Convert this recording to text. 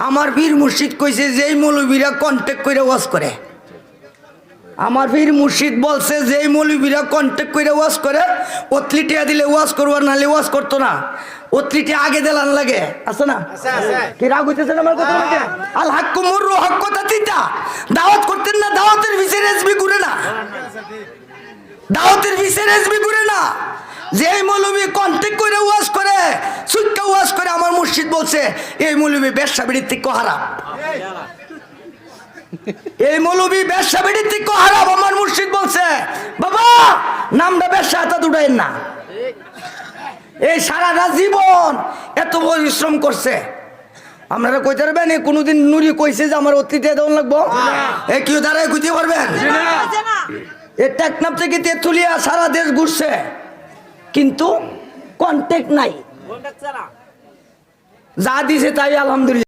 আমার পীর মুর্শিদ কইছে যেই মৌলবীরা কন্ট্যাক্ট করে ওয়াজ করে, আমার পীর মুর্শিদ বলছে যেই মৌলবীরা কন্ট্যাক্ট করে ওয়াজ করে অতলিটিয়া দিলে ওয়াজ করবার নাহলে ওয়াজ করতো না। অতলিটি আগে দিলান লাগে আছে না? কি রাগ হইতেছে আমার কথা? আল হাক্কু মুররু হক কথা চিন্তা দাওয়াত করতেন না, দাওয়াতের ভিসের এসবি ঘুরে না, দাওয়াতের ভিসের এসবি ঘুরে না। যে মৌলবী কন্ট্যাক্ট করে ওয়াজ করে, সুক্কা ওয়াজ করে, আমার মুর্শিদ বলছে এই মৌলবী ব্যবসা বিড়ির থেকে হারাম, এই মৌলবী ব্যবসা বিড়ির থেকে হারাম। আমার মুর্শিদ বলছে বাবা নামটা ব্যবসা হাতে উঠাইন না। এই সারাটা জীবন এত পরিশ্রম করছে, আপনারা কইতে পারবেন কোনোদিন নুরি কইছে যে আমার অতীতে দেওয়া লাগবো? এ কেউ দাঁড়ায় কইতে পারবেন? এ টেকনাফ থেকে তেঁতুলিয়া সারা দেশ ঘুরছে কিন্তু কন্ট্যাক্ট নাই, যা দিছে তাই আলহামদুলিল্লাহ।